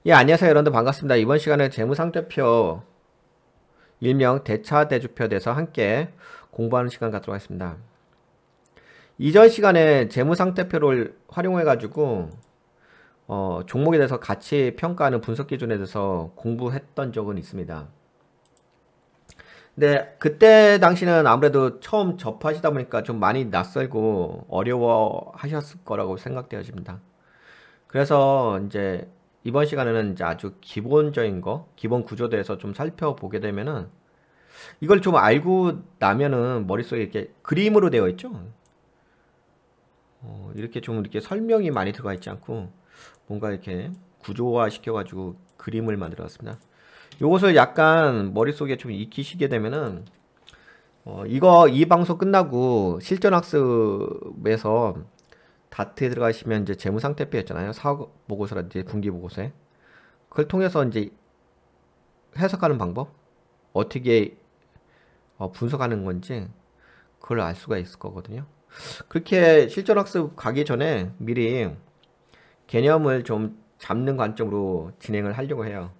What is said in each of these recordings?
예, 안녕하세요. 여러분들 반갑습니다. 이번 시간에 재무상태표, 일명 대차대조표에 대해서 함께 공부하는 시간 갖도록 하겠습니다. 이전 시간에 재무상태표를 활용해가지고 종목에 대해서 가치 평가하는 분석 기준에 대해서 공부했던 적은 있습니다. 근데 그때 당시는 아무래도 처음 접하시다 보니까 좀 많이 낯설고 어려워 하셨을 거라고 생각되어집니다. 그래서 이제 이번 시간에는 이제 아주 기본적인 거, 기본 구조에 대해서 좀 살펴보게 되면은 이걸 좀 알고 나면은 머릿속에 이렇게 그림으로 되어 있죠. 이렇게 좀 이렇게 설명이 많이 들어가 있지 않고 뭔가 이렇게 구조화 시켜가지고 그림을 만들었습니다. 요것을 약간 머릿속에 좀 익히시게 되면은 이 방송 끝나고 실전학습에서 다트에 들어가시면 이제 재무상태표였잖아요. 사업 보고서라든지 분기 보고서에 그걸 통해서 이제 해석하는 방법, 어떻게 분석하는 건지 그걸 알 수가 있을 거거든요. 그렇게 실전학습 가기 전에 미리 개념을 좀 잡는 관점으로 진행을 하려고 해요.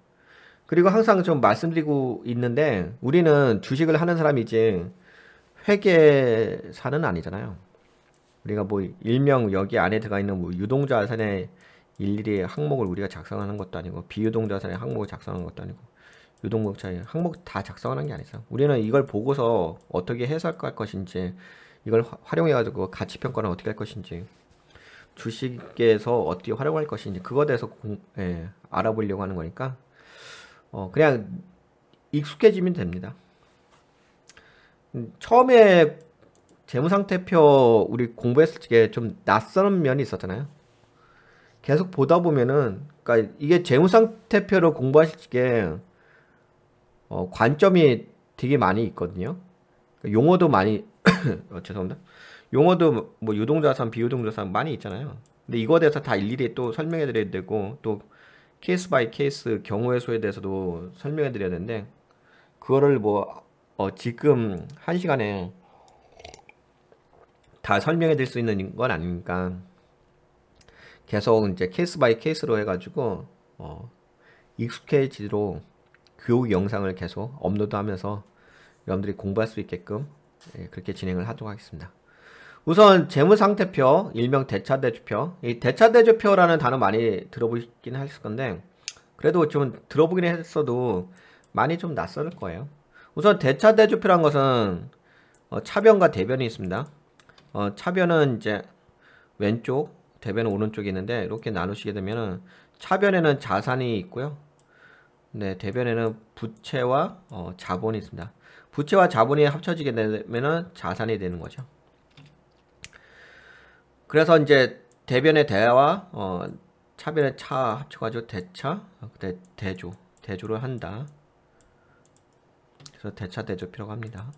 그리고 항상 좀 말씀드리고 있는데 우리는 주식을 하는 사람이지 회계사는 아니잖아요. 우리가 뭐 일명 여기 안에 들어가 있는 뭐 유동자산의 일일이 항목을 우리가 작성하는 것도 아니고 비유동자산의 항목을 작성하는 것도 아니고 유동목차의 항목 다 작성하는 게 아니죠. 우리는 이걸 보고서 어떻게 해석할 것인지 이걸 활용해가지고 가치평가는 어떻게 할 것인지 주식에서 어떻게 활용할 것인지 그거에 대해서 알아보려고 하는 거니까 그냥 익숙해지면 됩니다. 처음에 재무상태표 우리 공부했을 때 좀 낯선 면이 있었잖아요. 계속 보다 보면은 그러니까 이게 재무상태표를 공부하실 때 관점이 되게 많이 있거든요. 용어도 많이 죄송합니다. 용어도 뭐 유동자산, 비유동자산 많이 있잖아요. 근데 이거에 대해서 다 일일이 또 설명해 드려야 되고 또 케이스 바이 케이스 경우의 수에 대해서도 설명해 드려야 되는데 그거를 뭐 지금 한 시간에 다 설명해 드릴 수 있는 건 아니니까 계속 이제 케이스 바이 케이스로 해가지고 익숙해지도록 교육 영상을 계속 업로드하면서 여러분들이 공부할 수 있게끔 그렇게 진행을 하도록 하겠습니다. 우선 재무상태표, 일명 대차대조표. 이 대차대조표라는 단어 많이 들어보긴 했을 건데 그래도 좀 들어보긴 했어도 많이 좀 낯설 거예요. 우선 대차대조표란 것은 차변과 대변이 있습니다. 차변은 이제 왼쪽, 대변은 오른쪽이 있는데 이렇게 나누시게 되면은 차변에는 자산이 있고요. 네, 대변에는 부채와 자본이 있습니다. 부채와 자본이 합쳐지게 되면은 자산이 되는 거죠. 그래서 이제 대변의 대와 차변의 차 합쳐가지고 대차, 대조를 한다. 그래서 대차대조표라고 합니다.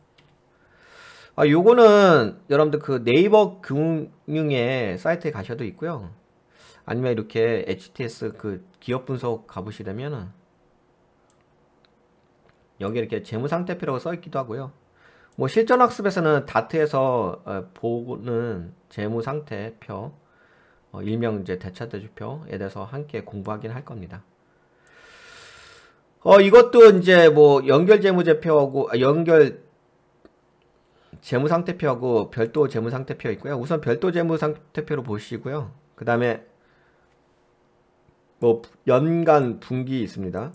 요거는 여러분들 그 네이버 금융의 사이트에 가셔도 있고요. 아니면 이렇게 HTS 그 기업 분석 가보시려면은 여기 이렇게 재무상태표라고 써 있기도 하고요. 뭐 실전학습에서는 다트에서 보는 재무상태표, 일명 이제 대차대조표에 대해서 함께 공부하긴 할 겁니다. 이것도 이제 뭐 연결 재무제표하고 연결 재무상태표하고 별도 재무상태표 있고요. 우선 별도 재무상태표로 보시고요. 그 다음에 뭐 연간 분기 있습니다.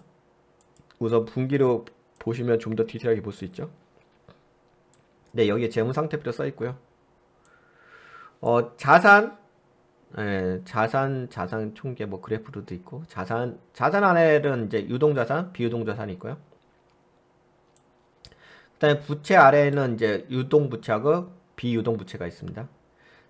우선 분기로 보시면 좀 더 디테일하게 볼 수 있죠. 네, 여기에 재무상태표로 써 있고요. 자산, 자산 총계 뭐 그래프로도 있고 자산 안에는 이제 유동자산, 비유동자산이 있고요. 그다음에 부채 아래에는 이제 유동부채하고 비유동부채가 있습니다.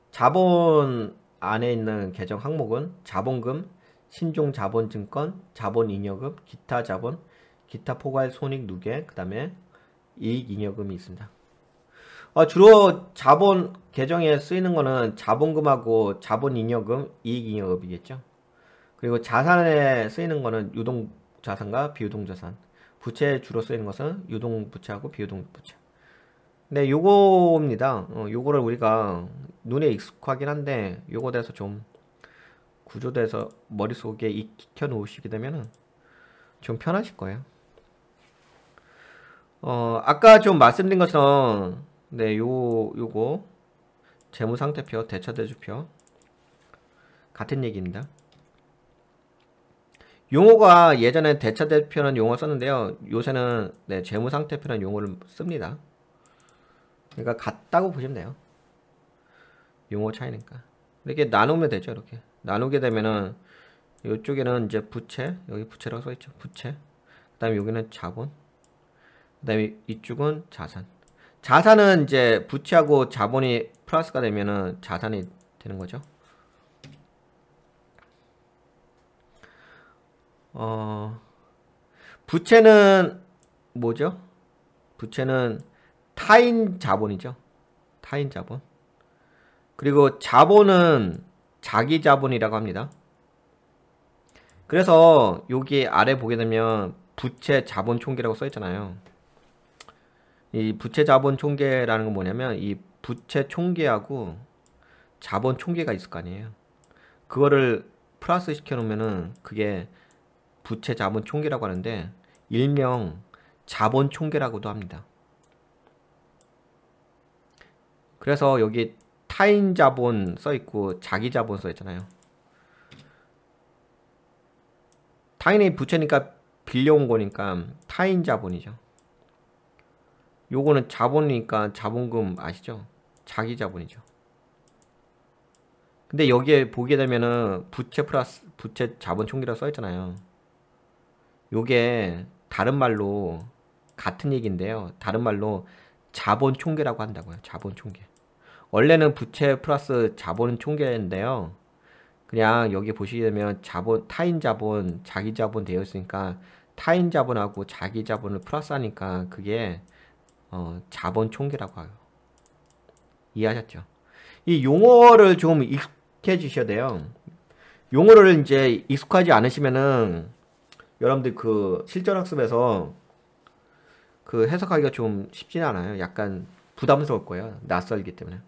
자본 안에 있는 계정 항목은 자본금, 신종자본증권, 자본잉여금, 기타 자본, 기타 포괄 손익 누계, 그 다음에 이익잉여금이 있습니다. 주로 자본 계정에 쓰이는 거는 자본금하고 자본잉여금, 이익잉여금이겠죠. 그리고 자산에 쓰이는 거는 유동자산과 비유동자산. 부채에 주로 쓰이는 것은 유동부채하고 비유동부채. 네, 요거입니다. 요거를 우리가 눈에 익숙하긴 한데 요거에 대해서 좀 구조돼서 머릿속에 익혀 놓으시게 되면은 좀 편하실 거예요. 아까 좀 말씀드린 것처럼 네, 요거 재무상태표, 대차대조표 같은 얘기입니다. 용어가 예전에 대차대표는 용어 썼는데요. 요새는 네, 재무상태표라는 용어를 씁니다. 그러니까 같다고 보시면 돼요. 용어 차이니까. 이렇게 나누면 되죠. 이렇게 나누게 되면은 이쪽에는 이제 부채, 여기 부채라고 써있죠. 부채. 그 다음에 여기는 자본. 그 다음에 이쪽은 자산. 자산은 이제 부채하고 자본이 플러스가 되면은 자산이 되는 거죠. 부채는 뭐죠? 부채는 타인 자본이죠. 타인 자본. 그리고 자본은 자기 자본이라고 합니다. 그래서 여기 아래 보게 되면 부채 자본 총계라고 써 있잖아요. 이 부채 자본 총계라는 건 뭐냐면 이 부채 총계하고 자본 총계가 있을 거 아니에요. 그거를 플러스 시켜 놓으면은 그게 부채 자본 총계라고 하는데 일명 자본 총계라고도 합니다. 그래서 여기 타인 자본 써 있고 자기 자본 써 있잖아요. 당연히 부채니까 빌려온 거니까 타인 자본이죠. 요거는 자본이니까 자본금 아시죠? 자기 자본이죠. 근데 여기에 보게 되면은 부채 플러스 부채 자본 총계라고 써 있잖아요. 요게 다른 말로 같은 얘기인데요. 다른 말로 자본 총계라고 한다고요. 자본 총계. 원래는 부채 플러스 자본 총계인데요. 그냥 여기 보시게 되면 자본, 타인 자본, 자기 자본 되어 있으니까 타인 자본하고 자기 자본을 플러스 하니까 그게 자본 총계라고 해요. 이해하셨죠? 이 용어를 좀 익숙해지셔야 돼요. 용어를 이제 익숙하지 않으시면은 여러분들 그 실전학습에서 그 해석하기가 좀 쉽지는 않아요. 약간 부담스러울 거예요. 낯설기 때문에.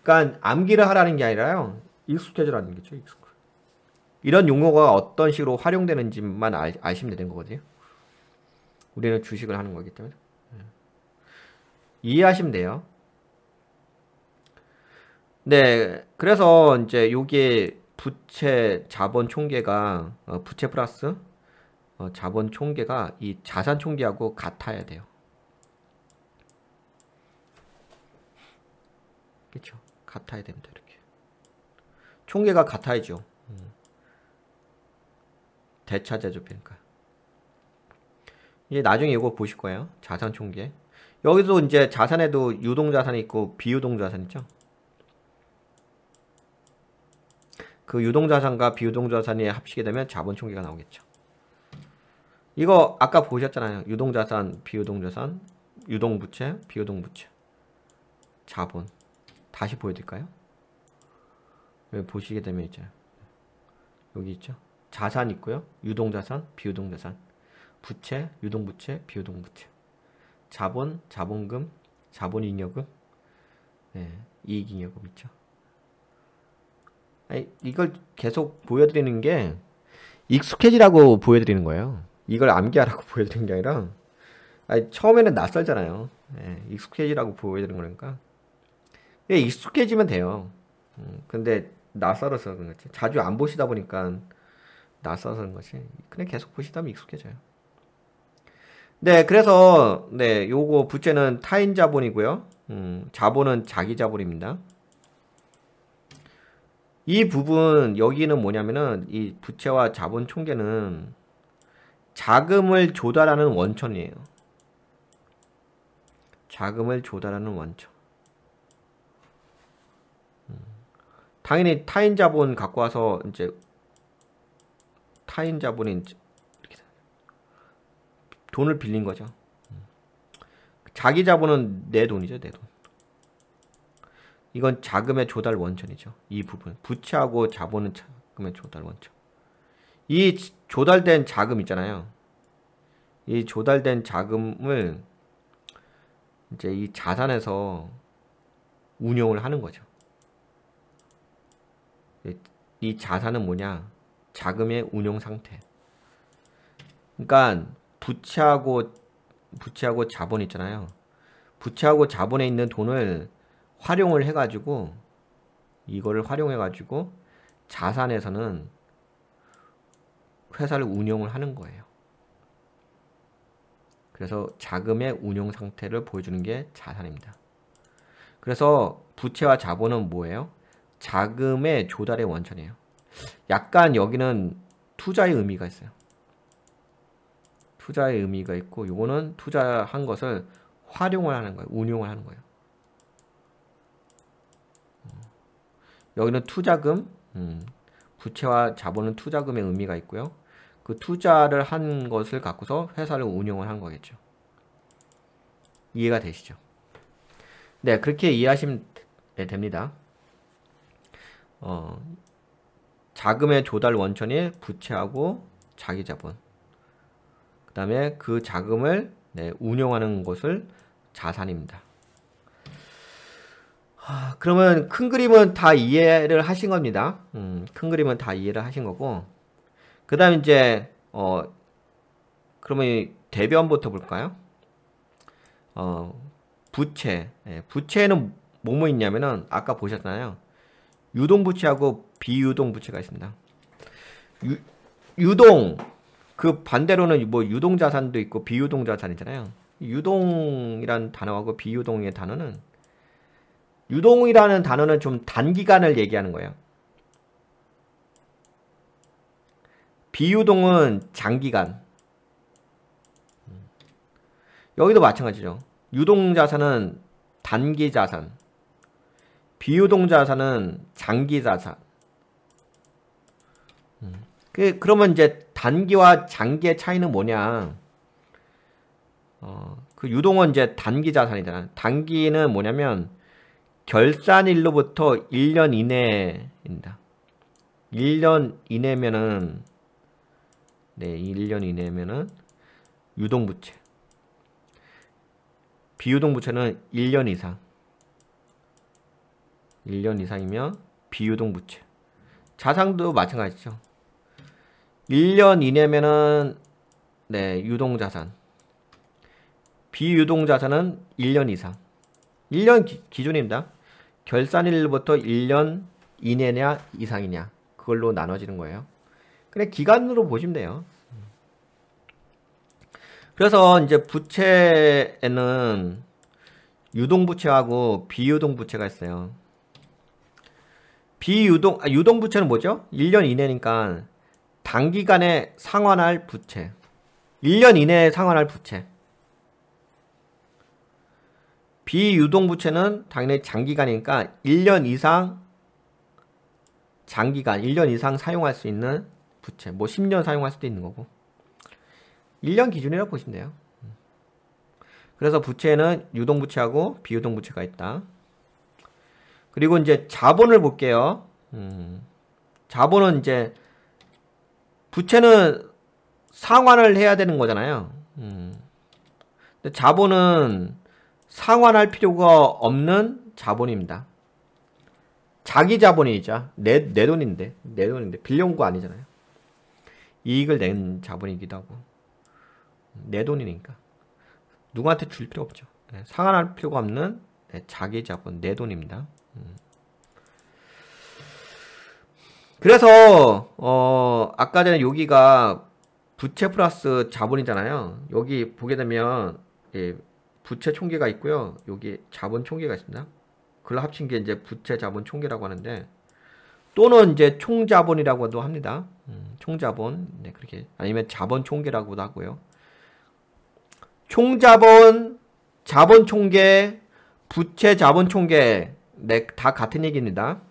그러니까 암기를 하라는 게 아니라요. 익숙해지라는 거죠. 이런 용어가 어떤 식으로 활용되는지만 아시면 되는 거거든요. 우리는 주식을 하는 거기 때문에. 이해하시면 돼요. 네, 그래서 이제 요게 부채 자본 총계가 부채 플러스 자본 총계가 이 자산 총계하고 같아야 돼요. 그렇죠? 같아야 됩니다. 이렇게 총계가 같아야죠. 대차대조표니까. 이제 나중에 이거 보실 거예요. 자산 총계. 여기도 이제 자산에도 유동자산이 있고 비유동자산 있죠. 그 유동자산과 비유동자산이 합치게 되면 자본 총계가 나오겠죠. 이거 아까 보셨잖아요. 유동자산, 비유동자산, 유동부채, 비유동부채, 자본. 다시 보여드릴까요? 여기 보시게 되면 이제 여기 있죠. 자산 있고요. 유동자산, 비유동자산, 부채, 유동부채, 비유동부채, 자본, 자본금, 자본잉여금, 네, 이익잉여금 있죠. 아니, 이걸 계속 보여드리는 게 익숙해지라고 보여드리는 거예요. 이걸 암기하라고 보여드리는 게 아니라 아니, 처음에는 낯설잖아요. 네, 익숙해지라고 보여드리는 거니까 익숙해지면 돼요. 근데 낯설어서 그런 거지. 자주 안 보시다 보니까 낯설어서 그런 거지. 그냥 계속 보시다 보면 익숙해져요. 네, 그래서 네, 요거 부채는 타인 자본이고요. 자본은 자기 자본입니다. 이 부분 여기는 뭐냐면은 이 부채와 자본 총계는 자금을 조달하는 원천이에요. 자금을 조달하는 원천. 당연히 타인 자본 갖고 와서 이제 타인 자본이 이제 이렇게 돈을 빌린 거죠. 자기 자본은 내 돈이죠, 내 돈. 이건 자금의 조달 원천이죠. 이 부분. 부채하고 자본은 자금의 조달 원천. 이 조달된 자금 있잖아요. 이 조달된 자금을 이제 이 자산에서 운용을 하는 거죠. 이 자산은 뭐냐? 자금의 운용 상태. 그러니까 부채하고 자본 있잖아요. 부채하고 자본에 있는 돈을 활용을 해가지고 이거를 활용해가지고 자산에서는 회사를 운영을 하는 거예요. 그래서 자금의 운용 상태를 보여주는 게 자산입니다. 그래서 부채와 자본은 뭐예요? 자금의 조달의 원천이에요. 약간 여기는 투자의 의미가 있어요. 투자의 의미가 있고 요거는 투자한 것을 활용을 하는 거예요. 운용을 하는 거예요. 여기는 투자금, 부채와 자본은 투자금의 의미가 있고요. 그 투자를 한 것을 갖고서 회사를 운영을 한 거겠죠. 이해가 되시죠? 네, 그렇게 이해하시면 됩니다. 자금의 조달 원천이 부채하고 자기자본. 그 다음에 그 자금을 운용하는 것을 자산입니다. 그러면 큰 그림은 다 이해를 하신 겁니다. 큰 그림은 다 이해를 하신 거고, 그 다음 이제 그러면 대변부터 볼까요? 부채. 부채에는 뭐뭐 있냐면은 아까 보셨잖아요. 유동부채하고 비유동부채가 있습니다. 유동, 그 반대로는 뭐 유동자산도 있고 비유동자산이잖아요. 유동이란 단어하고 비유동의 단어는, 유동이라는 단어는 좀 단기간을 얘기하는 거예요. 비유동은 장기간. 여기도 마찬가지죠. 유동자산은 단기자산, 비유동자산은 장기자산. 그러면 이제 단기와 장기의 차이는 뭐냐? 그 유동은 이제 단기자산이잖아. 단기는 뭐냐면 결산일로부터 1년 이내입니다. 1년 이내면은 1년 이내면은 유동부채. 비유동부채는 1년 이상. 1년 이상이면 비유동부채. 자산도 마찬가지죠. 1년 이내면은 유동자산. 비유동자산은 1년 이상. 1년 기준입니다. 결산일부터 1년 이내냐 이상이냐 그걸로 나눠지는 거예요. 그냥 기간으로 보시면 돼요. 그래서 이제 부채에는 유동부채하고 비유동부채가 있어요. 유동부채는 뭐죠? 1년 이내니까 단기간에 상환할 부채. 1년 이내에 상환할 부채. 비유동부채는 당연히 장기간이니까 1년 이상 장기간, 1년 이상 사용할 수 있는 부채. 뭐 10년 사용할 수도 있는 거고. 1년 기준이라고 보시면 돼요. 그래서 부채에는 유동부채하고 비유동부채가 있다. 그리고 이제 자본을 볼게요. 자본은 이제 부채는 상환을 해야 되는 거잖아요. 근데 자본은 상환할 필요가 없는 자본입니다. 자기 자본이죠. 내 돈인데 빌려온 거 아니잖아요. 이익을 낸 자본이기도 하고 내 돈이니까 누구한테 줄 필요 없죠. 상환할 필요가 없는 자기 자본, 내 돈입니다. 그래서 아까 전에 여기가 부채 플러스 자본이잖아요. 여기 보게 되면 부채 총계가 있고요. 여기 자본 총계가 있습니다. 그걸 합친 게 이제 부채 자본 총계라고 하는데, 또는 이제 총자본이라고도 합니다. 총자본, 그렇게 아니면 자본 총계라고도 하고요. 총자본, 자본 총계, 부채 자본 총계, 다 같은 얘기입니다.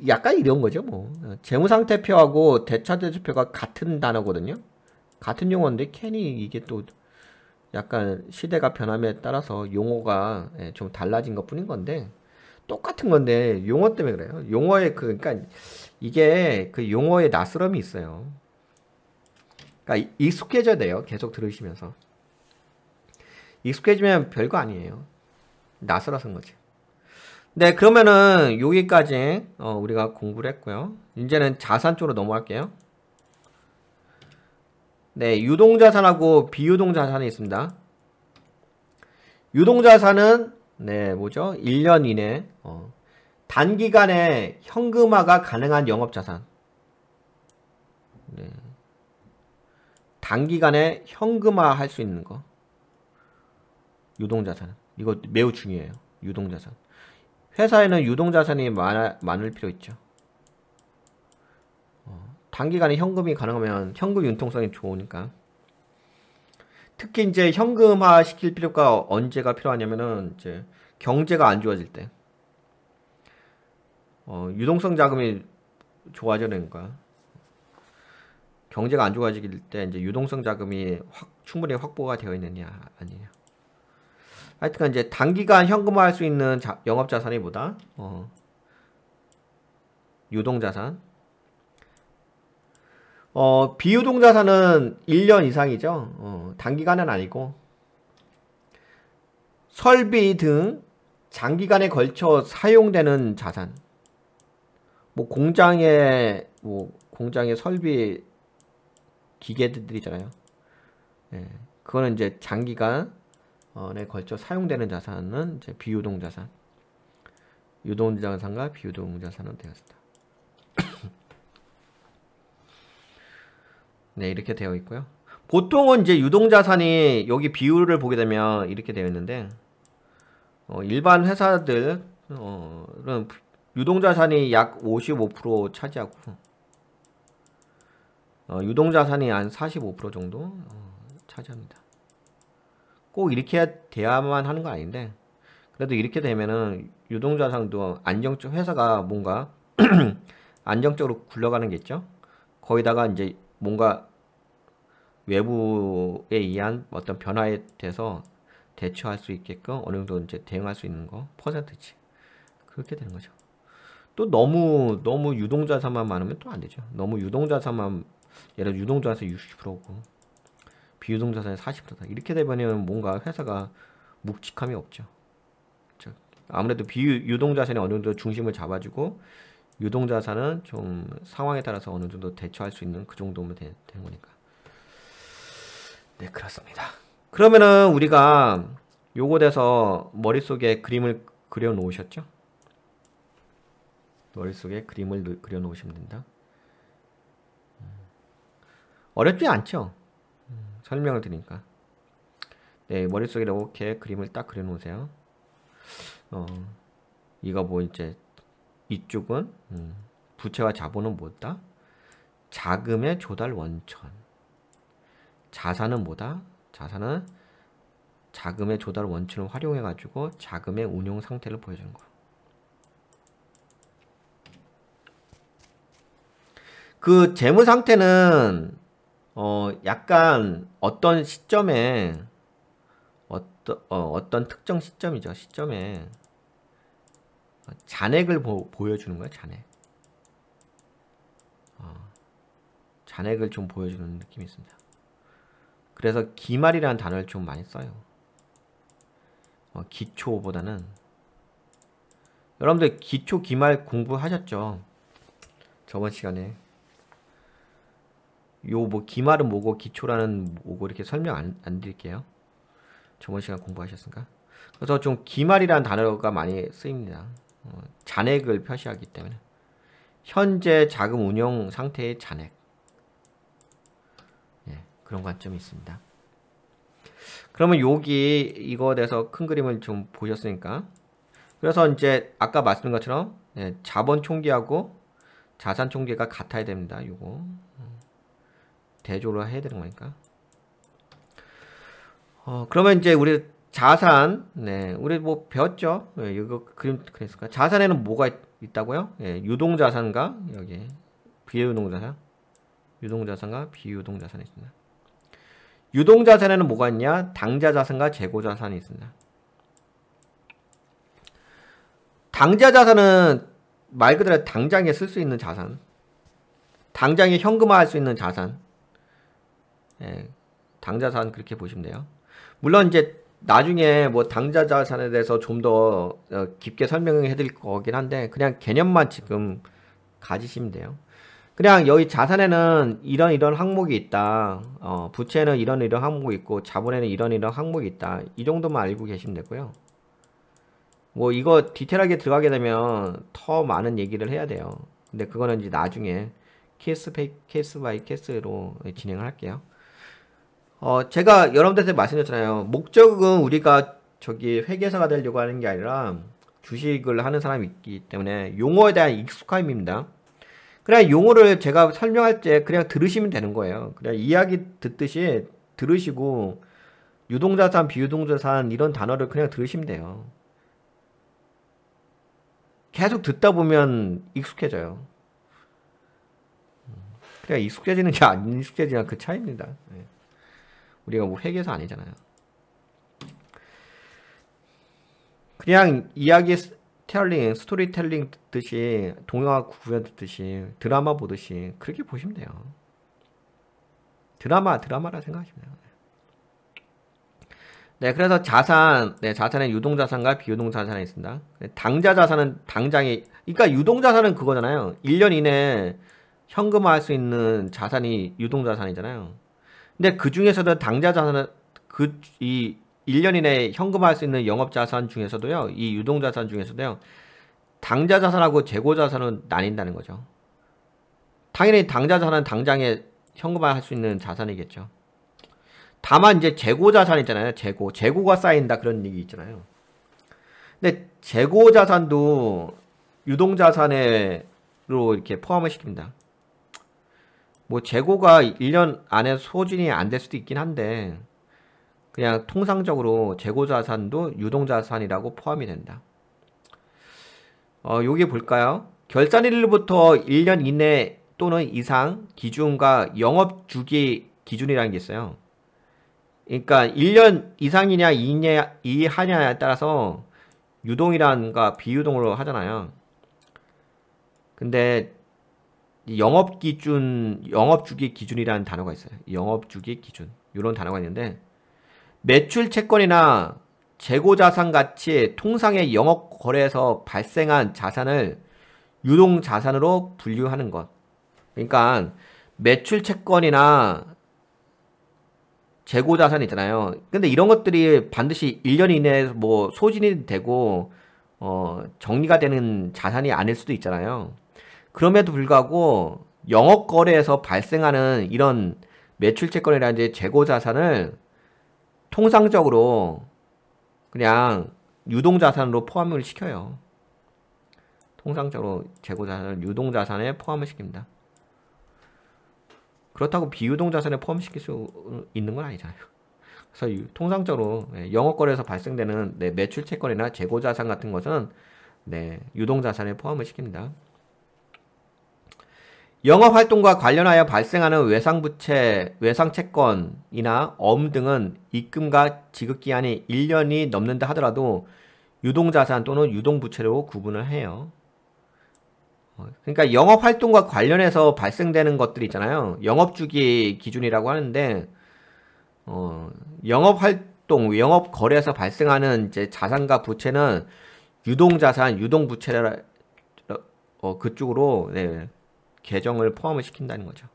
약간 이런 거죠, 뭐. 재무상태표하고 대차대조표가 같은 단어거든요. 같은 용어인데 괜히 이게 또 약간 시대가 변함에 따라서 용어가 좀 달라진 것 뿐인 건데, 똑같은 건데 용어 때문에 그래요. 용어의 그러니까 이게 그 용어의 낯설음이 있어요. 그러니까 익숙해져야 돼요. 계속 들으시면서. 익숙해지면 별거 아니에요. 낯설어서인 거지. 네, 그러면은 여기까지 우리가 공부를 했고요. 이제는 자산 쪽으로 넘어갈게요. 네, 유동자산하고 비유동자산이 있습니다. 유동자산은 네, 뭐죠? 1년 이내 단기간에 현금화가 가능한 영업자산. 네. 단기간에 현금화 할 수 있는 거. 유동자산. 이거 매우 중요해요. 유동자산. 회사에는 유동자산이 많을 필요 있죠. 단기간에 현금이 가능하면 현금 융통성이 좋으니까. 특히 이제 현금화 시킬 필요가 언제가 필요하냐면은 이제 경제가 안 좋아질 때. 유동성 자금이 좋아져야 되니까. 경제가 안 좋아질 때 이제 유동성 자금이 충분히 확보가 되어 있느냐 아니냐. 하여튼 이제 단기간 현금화할 수 있는 영업자산이 뭐다? 유동자산. 비유동자산은 1년 이상이죠. 단기간은 아니고 설비 등 장기간에 걸쳐 사용되는 자산. 뭐 공장의 설비 기계들이잖아요. 예, 그거는 이제 장기간에 걸쳐 사용되는 자산은 이제 비유동자산. 유동자산과 비유동자산은 되었습니다. 네, 이렇게 되어 있고요. 보통은 이제 유동자산이 여기 비율을 보게 되면 이렇게 되어 있는데 일반 회사들은 유동자산이 약 55% 차지하고 유동자산이 한 45% 정도 차지합니다. 꼭 이렇게 돼야만 하는 건 아닌데 그래도 이렇게 되면은 유동자산도 회사가 뭔가 안정적으로 굴러가는 게 있죠. 거기다가 이제 뭔가 외부에 의한 어떤 변화에 대해서 대처할 수 있게끔 어느 정도 이제 대응할 수 있는 거 퍼센트지 그렇게 되는 거죠. 또 너무 유동자산만 많으면 또 안 되죠. 너무 유동자산만 예를 들어 유동자산 60%고 비유동자산이 40%다 이렇게 되면 뭔가 회사가 묵직함이 없죠. 그렇죠? 아무래도 유동자산이 어느 정도 중심을 잡아주고 유동자산은 좀 상황에 따라서 어느 정도 대처할 수 있는 그 정도면 되는 거니까. 네, 그렇습니다. 그러면은 우리가 요거 돼서 머릿속에 그림을 그려 놓으셨죠? 머릿속에 그림을 그려 놓으시면 된다. 어렵지 않죠? 설명을 드리니까. 네, 머릿속에 이렇게 그림을 딱 그려 놓으세요. 이거 뭐 이제 이쪽은 부채와 자본은 뭐다? 자금의 조달 원천. 자산은 뭐다? 자산은 자금의 조달 원천을 활용해 가지고 자금의 운용 상태를 보여주는 거. 그 재무 상태는 약간 어떤 시점에 어떤 특정 시점이죠. 시점에 잔액을 보여주는 거야. 잔액을 좀 보여주는 느낌이 있습니다. 그래서 기말이라는 단어를 좀 많이 써요. 기초보다는 여러분들 기초 기말 공부하셨죠? 저번 시간에 요 뭐 기말은 뭐고 기초라는 뭐고 이렇게 설명 안 드릴게요. 저번 시간 공부하셨습니까? 그래서 좀 기말이라는 단어가 많이 쓰입니다. 잔액을 표시하기 때문에 현재 자금 운용 상태의 잔액. 예, 그런 관점이 있습니다. 그러면 여기 이거에 대해서 큰 그림을 좀 보셨으니까 그래서 이제 아까 말씀드린 것처럼 자본 총계하고 자산 총계가 같아야 됩니다. 요거 대조를 해야 되는 거니까. 그러면 이제 우리 자산, 우리 뭐 배웠죠? 이거 그림 그랬을까? 자산에는 뭐가 있다고요? 유동자산과 여기 비유동자산, 유동자산과 비유동자산이 있습니다. 유동자산에는 뭐가 있냐? 당좌자산과 재고자산이 있습니다. 당좌자산은 말 그대로 당장에 쓸 수 있는 자산, 당장에 현금화할 수 있는 자산. 당자산 그렇게 보시면 돼요. 물론 이제 나중에 뭐 당좌 자산에 대해서 좀 더 깊게 설명해 드릴 거긴 한데 그냥 개념만 지금 가지시면 돼요. 그냥 여기 자산에는 이런 항목이 있다. 부채는 이런 항목이 있고 자본에는 이런 항목이 있다. 이 정도만 알고 계시면 되고요. 뭐 이거 디테일하게 들어가게 되면 더 많은 얘기를 해야 돼요. 근데 그거는 이제 나중에 케이스 바이 케이스로 진행을 할게요. 제가 여러분들한테 말씀드렸잖아요. 목적은 우리가 저기 회계사가 되려고 하는 게 아니라 주식을 하는 사람이 있기 때문에 용어에 대한 익숙함입니다. 그냥 용어를 제가 설명할 때 그냥 들으시면 되는 거예요. 그냥 이야기 듣듯이 들으시고 유동자산, 비유동자산 이런 단어를 그냥 들으시면 돼요. 계속 듣다 보면 익숙해져요. 그냥 익숙해지는 게 안 익숙해지는 그 차이입니다. 우리가 뭐 회계사 아니잖아요. 그냥 이야기 스토리텔링 듣듯이 동영화 구현 듣듯이 드라마 보듯이 그렇게 보시면 돼요. 드라마라 생각하시면 돼요. 네, 그래서 자산에 유동자산과 비유동자산이 있습니다. 당좌자산은 당장에, 그러니까 유동자산은 그거잖아요. 1년 이내에 현금화할 수 있는 자산이 유동자산이잖아요. 근데 그 중에서도 당좌자산은 이 1년 이내에 현금화할 수 있는 영업자산 중에서도요, 이 유동자산 중에서도요, 당좌자산하고 재고자산은 나뉜다는 거죠. 당연히 당좌자산은 당장에 현금화할 수 있는 자산이겠죠. 다만 이제 재고자산 있잖아요. 재고가 쌓인다 그런 얘기 있잖아요. 근데 재고자산도 유동자산으로 이렇게 포함을 시킵니다. 뭐 재고가 1년 안에 소진이 안 될 수도 있긴 한데 그냥 통상적으로 재고자산도 유동자산이라고 포함이 된다. 요게 볼까요? 결산일로부터 1년 이내 또는 이상 기준과 영업주기 기준이라는 게 있어요. 그러니까 1년 이상이냐 이하냐에 따라서 유동이란가 비유동으로 하잖아요. 근데 영업주기 기준이라는 단어가 있어요. 영업주기 기준. 이런 단어가 있는데 매출 채권이나 재고자산 같이 통상의 영업거래에서 발생한 자산을 유동자산으로 분류하는 것. 그러니까 매출 채권이나 재고자산 있잖아요. 근데 이런 것들이 반드시 1년 이내에 뭐 소진이 되고 정리가 되는 자산이 아닐 수도 있잖아요. 그럼에도 불구하고 영업거래에서 발생하는 이런 매출채권이라든지 재고자산을 통상적으로 그냥 유동자산으로 포함을 시켜요. 통상적으로 재고자산을 유동자산에 포함을 시킵니다. 그렇다고 비유동자산에 포함시킬 수 있는 건 아니잖아요. 그래서 통상적으로 영업거래에서 발생되는 매출채권이나 재고자산 같은 것은 유동자산에 포함을 시킵니다. 영업활동과 관련하여 발생하는 외상부채, 외상채권이나 어음 등은 입금과 지급기한이 1년이 넘는다 하더라도 유동자산 또는 유동부채로 구분을 해요. 그러니까 영업활동과 관련해서 발생되는 것들이 있잖아요. 영업주기 기준이라고 하는데 영업활동, 영업거래에서 발생하는 이제 자산과 부채는 유동자산, 유동부채라 그쪽으로 계정을 포함을 시킨다는 거죠.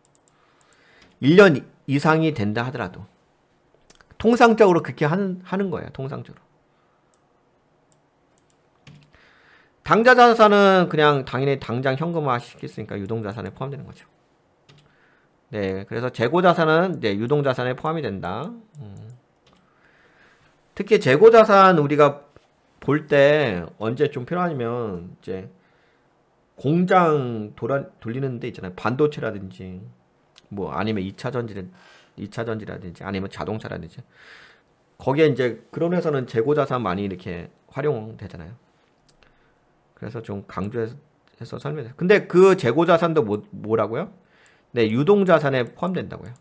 1년 이상이 된다 하더라도 통상적으로 그렇게 하는 거예요. 통상적으로. 당좌자산은 그냥 당연히 당장 현금화 시켰으니까 유동자산에 포함되는 거죠. 네, 그래서 재고자산은 유동자산에 포함이 된다. 특히 재고자산 우리가 볼 때 언제 좀 필요하냐면 이제 공장 돌리는 데 있잖아요. 반도체라든지 뭐 아니면 2차 전지라든지 아니면 자동차라든지 거기에 이제 그런 회사는 재고자산 많이 이렇게 활용되잖아요. 그래서 좀 강조해서 설명해요. 근데 그 재고자산도 뭐라고요? 유동자산에 포함된다고요.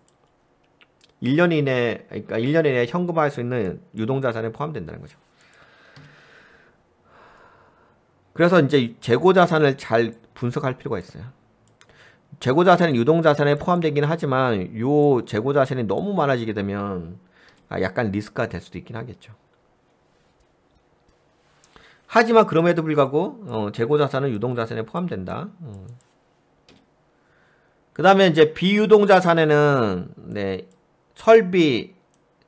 1년 이내, 그러니까 1년 이내에 현금화할 수 있는 유동자산에 포함된다는 거죠. 그래서 이제 재고자산을 잘 분석할 필요가 있어요. 재고자산이 유동자산에 포함되긴 하지만 요 재고자산이 너무 많아지게 되면 약간 리스크가 될 수도 있긴 하겠죠. 하지만 그럼에도 불구하고 재고자산은 유동자산에 포함된다. 그 다음에 이제 비유동자산에는 네, 설비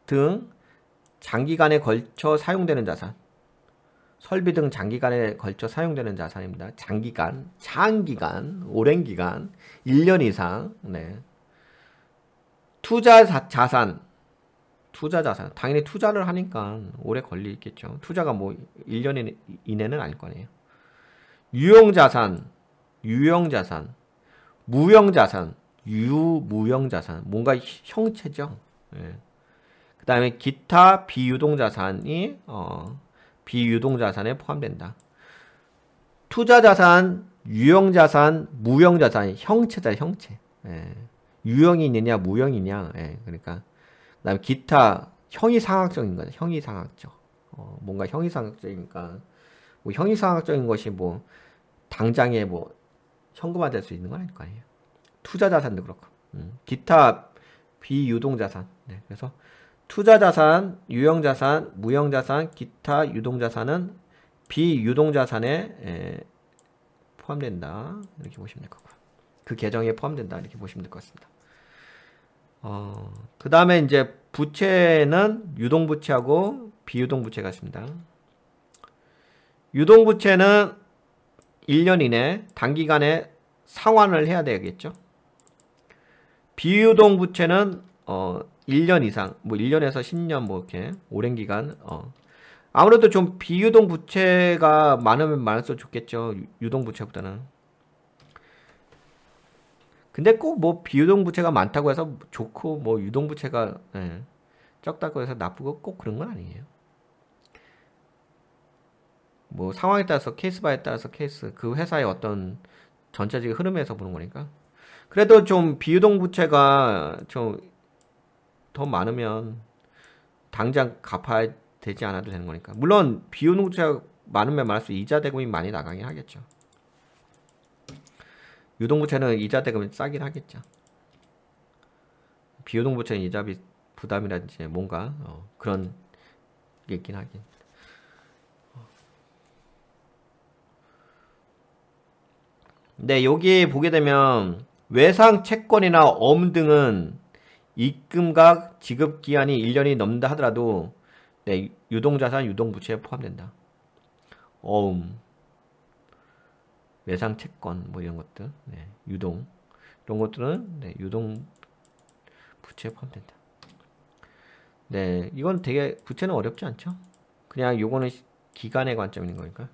등 장기간에 걸쳐 사용되는 자산. 설비 등 장기간에 걸쳐 사용되는 자산입니다. 장기간, 오랜 기간, 1년 이상. 네. 투자자산. 당연히 투자를 하니까 오래 걸리겠죠. 투자가 뭐 1년 이내는 아닐 거 아니에요. 유형자산, 무형자산, 유무형자산. 뭔가 형체죠. 예. 그 다음에 기타 비유동자산이 비유동자산에 포함된다. 투자자산, 유형자산, 무형자산, 형체다, 형체. 예. 유형이 있느냐, 무형이냐. 예. 그러니까. 그 다음에 기타, 형이상학적인 거죠. 형이상학적. 뭔가 형이상학적이니까. 뭐 형이상학적인 것이 뭐, 당장에 뭐, 현금화 될 수 있는 건 아닐 거 아니에요. 투자자산도 그렇고. 기타 비유동자산. 네. 그래서 투자자산, 유형자산, 무형자산, 기타 유동자산은 비유동자산에 포함된다. 이렇게 보시면 될 거고요. 그 계정에 포함된다. 이렇게 보시면 될 것 같습니다. 그 다음에 이제 부채는 유동부채하고 비유동부채가 있습니다. 유동부채는 1년 이내 단기간에 상환을 해야 되겠죠. 비유동부채는 1년 이상, 뭐 1년에서 10년 뭐 이렇게 오랜 기간 아무래도 좀 비유동부채가 많으면 많을수록 좋겠죠. 유동부채보다는. 근데 꼭 뭐 비유동부채가 많다고 해서 좋고 뭐 유동부채가 적다고 해서 나쁘고 꼭 그런 건 아니에요. 뭐 상황에 따라서 케이스바에 따라서 그 회사의 어떤 전체적인 흐름에서 보는 거니까. 그래도 좀 비유동부채가 좀 더 많으면 당장 갚아야 되지 않아도 되는 거니까. 물론 비유동부채가 많으면 많을수록 이자 대금이 많이 나가긴 하겠죠. 유동부채는 이자 대금이 싸긴 하겠죠. 비유동부채는 이자비 부담이라든지 뭔가 그런 게 있긴 하긴. 네, 여기 보게 되면 외상 채권이나 어음 등은 입금과 지급기한이 1년이 넘는다 하더라도 네, 유동자산, 유동부채에 포함된다. 어음, 외상 채권 뭐 이런 것들, 네, 유동 이런 것들은 네, 유동 부채에 포함된다. 네, 이건 되게 부채는 어렵지 않죠? 그냥 요거는 기간의 관점인 거니까.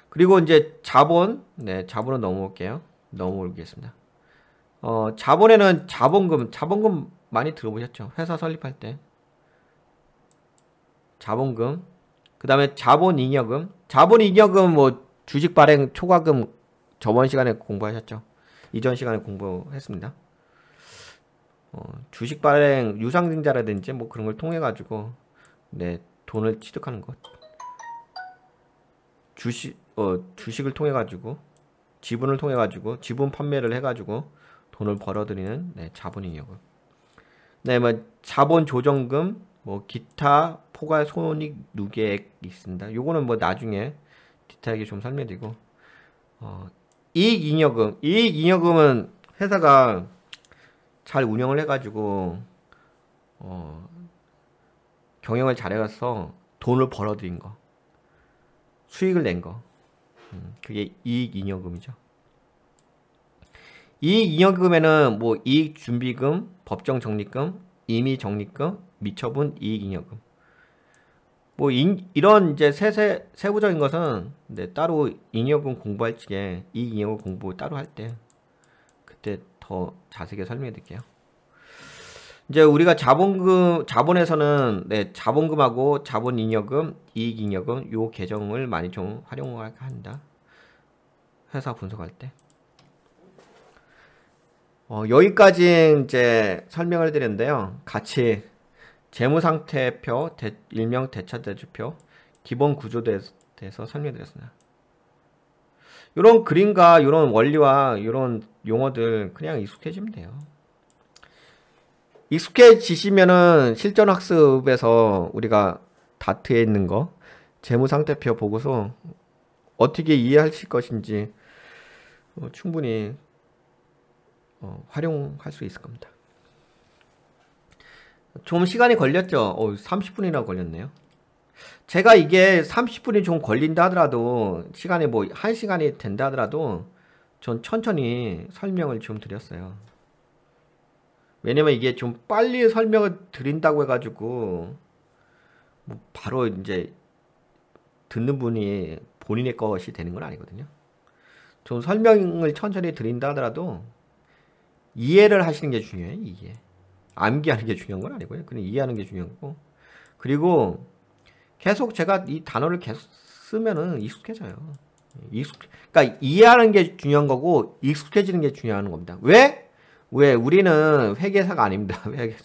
그리고 이제 자본, 네, 자본은 넘어오겠습니다. 자본에는 자본금 많이 들어보셨죠? 회사 설립할 때. 자본금, 그 다음에 자본잉여금 뭐 주식 발행 초과금 저번 시간에 공부하셨죠? 이전 시간에 공부했습니다. 주식 발행 유상증자라든지 뭐 그런 걸 통해 가지고 네, 돈을 취득하는 것. 주식을 통해 가지고 지분을 통해 가지고 지분 판매를 해 가지고 돈을 벌어들이는 네, 자본잉여금. 네, 뭐 자본조정금, 뭐 기타 포괄 손익 누계액이 있습니다. 요거는 뭐 나중에 디테일하게 좀 설명드리고 이익잉여금은 회사가 잘 운영을 해가지고 경영을 잘해서 돈을 벌어들인 거, 수익을 낸 거, 그게 이익잉여금이죠. 이익잉여금에는 뭐 이익준비금, 법정적립금, 임의적립금, 미처분 이익잉여금. 뭐 이런 이제 세부적인 것은 네, 따로 잉여금 공부할 적에 이익잉여금 공부 따로 할 때 그때 더 자세하게 설명해 드릴게요. 이제 우리가 자본에서는 네, 자본금하고 자본잉여금, 이익잉여금 요 계정을 많이 좀 활용한다. 회사 분석할 때. 여기까지 이제 설명을 드렸는데요. 같이 재무상태표, 일명 대차대조표, 기본 구조에 대해서 설명드렸습니다. 이런 그림과 이런 원리와 이런 용어들 그냥 익숙해지면 돼요. 익숙해지시면은 실전학습에서 우리가 다트에 있는 거, 재무상태표 보고서 어떻게 이해하실 것인지 충분히 활용할 수 있을 겁니다. 좀 시간이 걸렸죠? 30분이나 걸렸네요. 제가 이게 30분이 좀 걸린다 하더라도, 시간이 뭐 1시간이 된다 하더라도 전 천천히 설명을 좀 드렸어요. 왜냐면 이게 좀 빨리 설명을 드린다고 해가지고 뭐 바로 이제 듣는 분이 본인의 것이 되는 건 아니거든요. 좀 설명을 천천히 드린다 하더라도 이해를 하시는 게 중요해요. 이해. 암기하는 게 중요한 건 아니고요. 그냥 이해하는 게 중요한 거고. 그리고 계속 제가 이 단어를 계속 쓰면은 익숙해져요. 그러니까 이해하는 게 중요한 거고 익숙해지는 게 중요한 겁니다. 왜? 우리는 회계사가 아닙니다.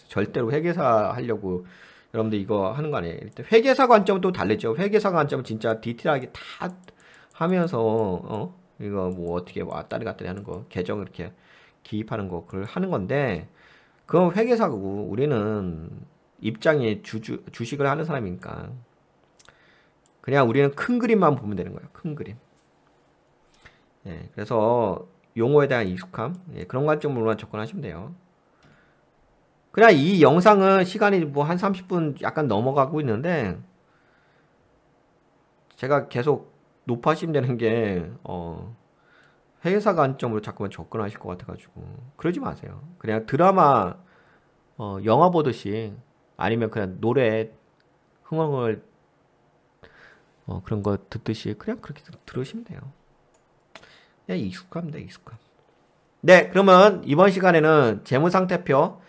절대로 회계사 하려고 여러분들 이거 하는 거 아니에요. 일단 회계사 관점은 또 다르죠. 회계사 관점은 진짜 디테일하게 다 하면서 이거 뭐 어떻게 왔다리 갔다리 하는 거, 계정 이렇게 기입하는 거 그걸 하는 건데, 그건 회계사고 우리는 입장이 주식을 하는 사람이니까 그냥 우리는 큰 그림만 보면 되는 거예요. 큰 그림. 예, 그래서 용어에 대한 익숙함, 예, 그런 관점으로만 접근하시면 돼요. 그냥 이 영상은 시간이 뭐 한 30분 약간 넘어가고 있는데, 제가 계속 높아지면 되는 게 회사 관점으로 자꾸만 접근하실 것 같아가지고 그러지 마세요. 그냥 드라마 영화 보듯이, 아니면 그냥 노래 흥얼흥얼 그런 거 듣듯이 그냥 그렇게 들으시면 돼요. 그냥 익숙합니다. 익숙함. 네, 그러면 이번 시간에는 재무상태표,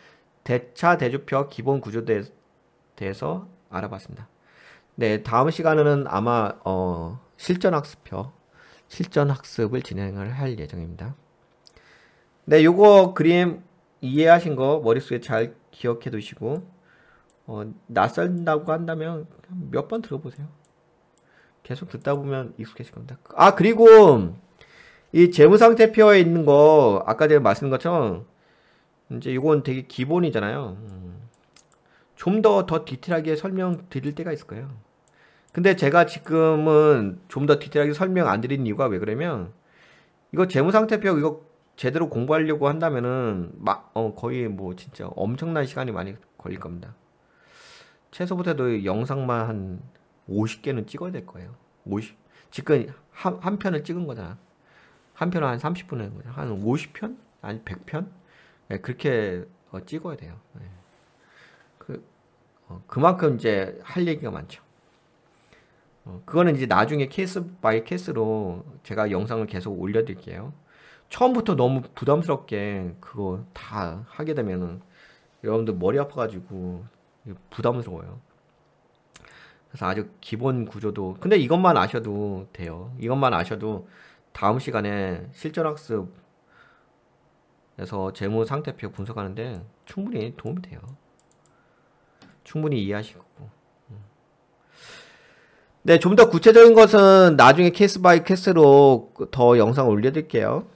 대차대조표 기본 구조에 대해서 알아봤습니다. 네, 다음 시간에는 아마 실전학습을 진행을 할 예정입니다. 네, 요거 그림 이해하신 거 머릿속에 잘 기억해 두시고, 낯선다고 한다면 몇 번 들어보세요. 계속 듣다 보면 익숙해질 겁니다. 아, 그리고 이 재무상태표에 있는 거 아까 제가 말씀드린 것처럼 이제 이건 되게 기본이잖아요. 좀 더 디테일하게 설명드릴 때가 있을 거예요. 근데 제가 지금은 좀 더 디테일하게 설명 안 드린 이유가 왜 그러면, 이거 재무상태표 이거 제대로 공부하려고 한다면은 거의 뭐 진짜 엄청난 시간이 많이 걸릴 겁니다. 최소 못해도 영상만 한 50개는 찍어야 될 거예요. 지금 한 편을 찍은 거잖아. 한 편은 한 30분 하는 거죠. 한 50편? 아니 100편? 네, 그렇게 찍어야 돼요. 네. 그만큼 이제 할 얘기가 많죠. 그거는 이제 나중에 케이스 바이 케이스로 제가 영상을 계속 올려드릴게요. 처음부터 너무 부담스럽게 그거 다 하게 되면은 여러분들 머리 아파가지고 부담스러워요. 그래서 아주 기본 구조도, 근데 이것만 아셔도 돼요. 이것만 아셔도 다음 시간에 실전학습에서 재무상태표 분석하는데 충분히 도움이 돼요. 충분히 이해하시고. 네, 좀 더 구체적인 것은 나중에 케이스 바이 케이스로 더 영상을 올려드릴게요.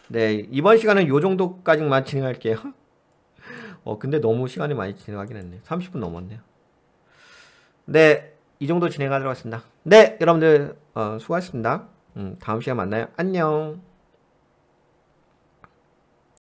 네, 이번 시간은 요 정도까지만 진행할게요. 근데 너무 시간이 많이 진행하긴 했네. 30분 넘었네요. 네, 이 정도 진행하도록 하겠습니다. 네, 여러분들 수고하셨습니다. 다음 시간에 만나요. 안녕.